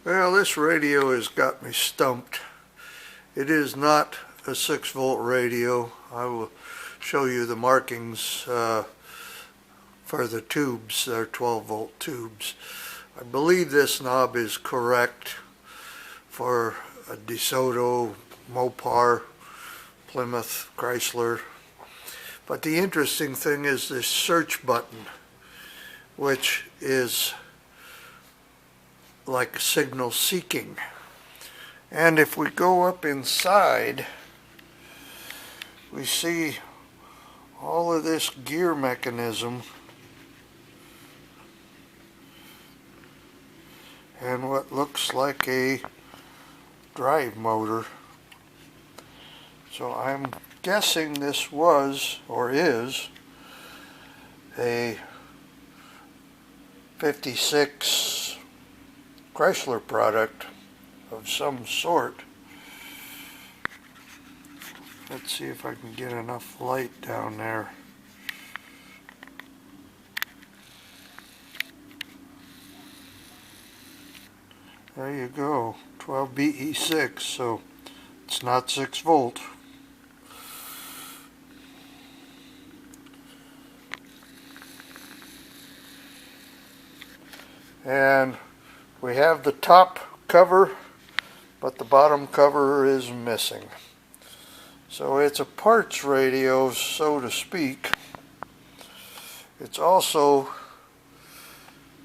Well, this radio has got me stumped. It is not a 6-volt radio. I will show you the markings for the tubes. They're 12-volt tubes. I believe this knob is correct for a Desoto, Mopar, Plymouth, Chrysler. But the interesting thing is this search button, which is like signal seeking. And if we go up inside, we see all of this gear mechanism and what looks like a drive motor. So I'm guessing this was or is a 56 Chrysler product of some sort. Let's see if I can get enough light down there. There you go, 12 BE6, so it's not 6 volt. And we have the top cover, but the bottom cover is missing. So it's a parts radio, so to speak. It's also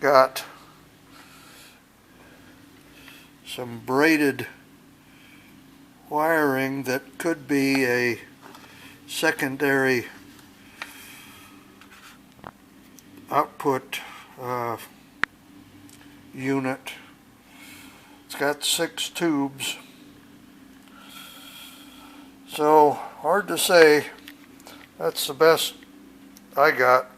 got some braided wiring that could be a secondary output unit. It's got 6 tubes, so hard to say. That's the best I got.